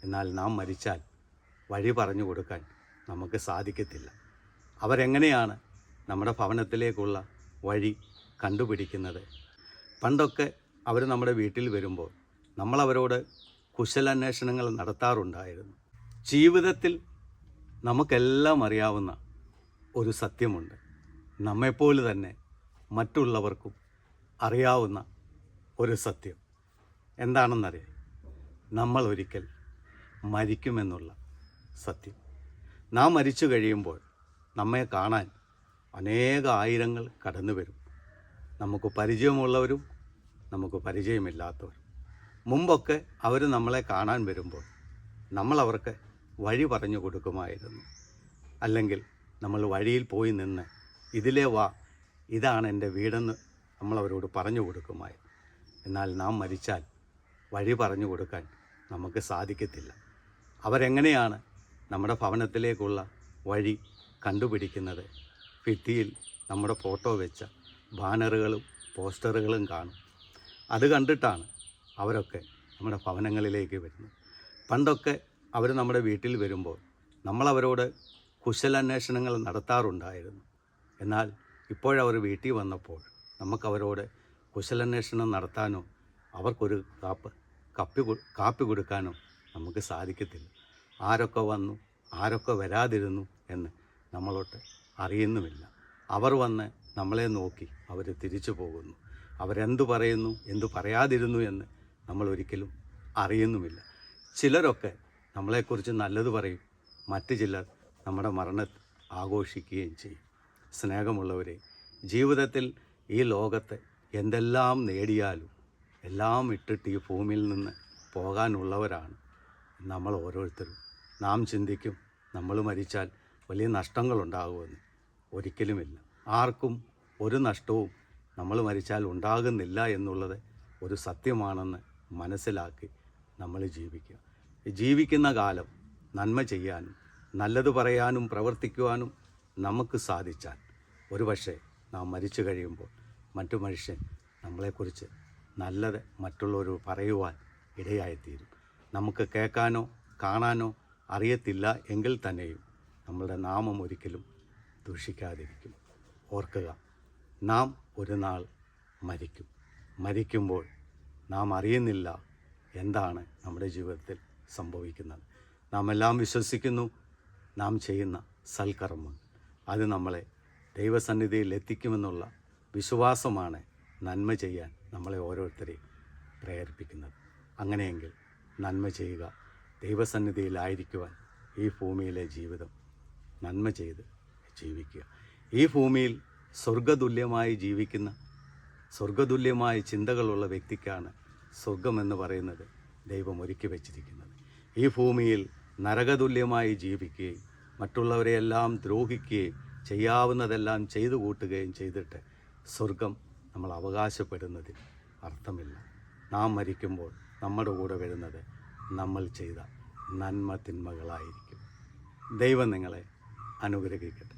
എന്നാൽ നാം മരിച്ചാൽ വഴി പറഞ്ഞു കൊടുക്കാൻ നമുക്ക് സാധിക്കത്തില്ല. അവരെങ്ങനെയാണ് നമ്മുടെ ഭവനത്തിലേക്കുള്ള വഴി കണ്ടുപിടിക്കുന്നത്? പണ്ടൊക്കെ അവർ നമ്മുടെ വീട്ടിൽ വരുമ്പോൾ നമ്മളവരോട് കുശലാന്വേഷണങ്ങൾ നടത്താറുണ്ടായിരുന്നു. ജീവിതത്തിൽ നമുക്കെല്ലാം അറിയാവുന്ന ഒരു സത്യമുണ്ട്. നമ്മെപ്പോലെ തന്നെ മറ്റുള്ളവർക്കും അറിയാവുന്ന ഒരു സത്യം എന്താണെന്നറിയാം. നമ്മൾ ഒരിക്കൽ മരിക്കുമെന്നുള്ള സത്യം. നാം മരിച്ചു കഴിയുമ്പോൾ നമ്മെ കാണാൻ അനേക ആയിരങ്ങൾ കടന്നു വരും. നമുക്ക് പരിചയമുള്ളവരും നമുക്ക് പരിചയമില്ലാത്തവരും. മുമ്പൊക്കെ അവർ നമ്മളെ കാണാൻ വരുമ്പോൾ നമ്മൾ അവർക്ക് വഴി പറഞ്ഞു കൊടുക്കുമായിരുന്നു. അല്ലെങ്കിൽ നമ്മൾ വഴിയിൽ പോയി നിന്ന് ഇതിലേ വാ, ഇതാണ് എൻ്റെ വീടെന്ന് നമ്മളവരോട് പറഞ്ഞു കൊടുക്കുമായിരുന്നു. എന്നാൽ നാം മരിച്ചാൽ വഴി പറഞ്ഞു കൊടുക്കാൻ നമുക്ക് സാധിക്കത്തില്ല. അവരെങ്ങനെയാണ് നമ്മുടെ ഭവനത്തിലേക്കുള്ള വഴി കണ്ടുപിടിക്കുന്നത്? ഭിത്തിയിൽ നമ്മുടെ ഫോട്ടോ വെച്ച ബാനറുകളും പോസ്റ്ററുകളും കാണും. അത് കണ്ടിട്ടാണ് അവരൊക്കെ നമ്മുടെ ഭവനങ്ങളിലേക്ക് വരുന്നത്. പണ്ടൊക്കെ അവർ നമ്മുടെ വീട്ടിൽ വരുമ്പോൾ നമ്മളവരോട് കുശലാന്വേഷണങ്ങൾ നടത്താറുണ്ടായിരുന്നു. എന്നാൽ ഇപ്പോഴവർ വീട്ടിൽ വന്നപ്പോൾ നമുക്കവരോട് കുശലാന്വേഷണം നടത്താനോ അവർക്കൊരു കാപ്പി കൊടുക്കാനോ നമുക്ക് സാധിക്കത്തില്ല. ആരൊക്കെ വന്നു ആരൊക്കെ വരാതിരുന്നു എന്ന് നമ്മളോട്ട് അറിയുന്നുമില്ല. അവർ വന്ന് നമ്മളെ നോക്കി അവർ തിരിച്ചു പോകുന്നു. അവരെന്തു പറയുന്നു എന്തു പറയാതിരുന്നു എന്ന് നമ്മൾ ഒരിക്കലും അറിയുന്നുമില്ല. ചിലരൊക്കെ നമ്മളെക്കുറിച്ച് നല്ലത് പറയും, മറ്റു ചിലർ നമ്മുടെ മരണം ആഘോഷിക്കുകയും ചെയ്യും. സ്നേഹമുള്ളവരെ, ജീവിതത്തിൽ ഈ ലോകത്ത് എന്തെല്ലാം നേടിയാലും എല്ലാം ഇട്ടിട്ട് ഈ ഭൂമിയിൽ നിന്ന് പോകാനുള്ളവരാണ് നമ്മൾ ഓരോരുത്തരും. നാം ചിന്തിക്കും നമ്മൾ മരിച്ചാൽ വലിയ നഷ്ടങ്ങളുണ്ടാകുമെന്ന്. ഒരിക്കലുമില്ല. ആർക്കും ഒരു നഷ്ടവും നമ്മൾ മരിച്ചാൽ ഉണ്ടാകുന്നില്ല എന്നുള്ളത് ഒരു സത്യമാണെന്ന് മനസ്സിലാക്കി നമ്മൾ ജീവിക്കുക. ജീവിക്കുന്ന കാലം നന്മ ചെയ്യാനും നല്ലത് പറയാനും പ്രവർത്തിക്കുവാനും നമുക്ക് സാധിച്ചാൽ ഒരുപക്ഷെ നാം മരിച്ചു കഴിയുമ്പോൾ മറ്റു മനുഷ്യൻ നമ്മളെക്കുറിച്ച് നല്ലത് മറ്റുള്ളവർ പറയുവാൻ ഇടയായിത്തീരും. നമുക്ക് കേൾക്കാനോ കാണാനോ അറിയത്തില്ല എങ്കിൽ തന്നെയും നമ്മളുടെ നാമം ഒരിക്കലും ദൂഷിക്കാതിരിക്കും. ഓർക്കുക, നാം ഒരു നാൾ മരിക്കും. മരിക്കുമ്പോൾ നാം അറിയുന്നില്ല എന്താണ് നമ്മുടെ ജീവിതത്തിൽ സംഭവിക്കുന്നത്. നാം എല്ലാം വിശ്വസിക്കുന്നു. നാം ചെയ്യുന്ന സൽക്കർമ്മം അത് നമ്മളെ ദൈവസന്നിധിയിൽ എത്തിക്കുമെന്നുള്ള വിശ്വാസമാണ് നന്മ ചെയ്യാൻ നമ്മളെ ഓരോരുത്തരെയും പ്രേരിപ്പിക്കുന്നത്. അങ്ങനെയെങ്കിൽ നന്മ ചെയ്യുക. ദൈവസന്നിധിയിലായിരിക്കുവാൻ ഈ ഭൂമിയിലെ ജീവിതം നന്മ ചെയ്ത് ജീവിക്കുക. ഈ ഭൂമിയിൽ സ്വർഗതുല്യമായി ജീവിക്കുന്ന സ്വർഗതുല്യമായ ചിന്തകളുള്ള വ്യക്തിക്കാണ് സ്വർഗമെന്ന് പറയുന്നത് ദൈവം ഒരുക്കി വച്ചിരിക്കുന്നത്. ഈ ഭൂമിയിൽ നരകതുല്യമായി ജീവിക്കുകയും മറ്റുള്ളവരെയെല്ലാം ദ്രോഹിക്കുകയും ചെയ്യാവുന്നതെല്ലാം ചെയ്തു കൂട്ടുകയും ചെയ്തിട്ട് സ്വർഗം നമ്മൾ അവകാശപ്പെടുന്നതിൽ അർത്ഥമില്ല. നാം മരിക്കുമ്പോൾ നമ്മുടെ കൂടെ വരുന്നത് നമ്മൾ ചെയ്ത നന്മ തിന്മകളായിരിക്കും. ദൈവം നിങ്ങളെ അനുഗ്രഹിക്കട്ടെ.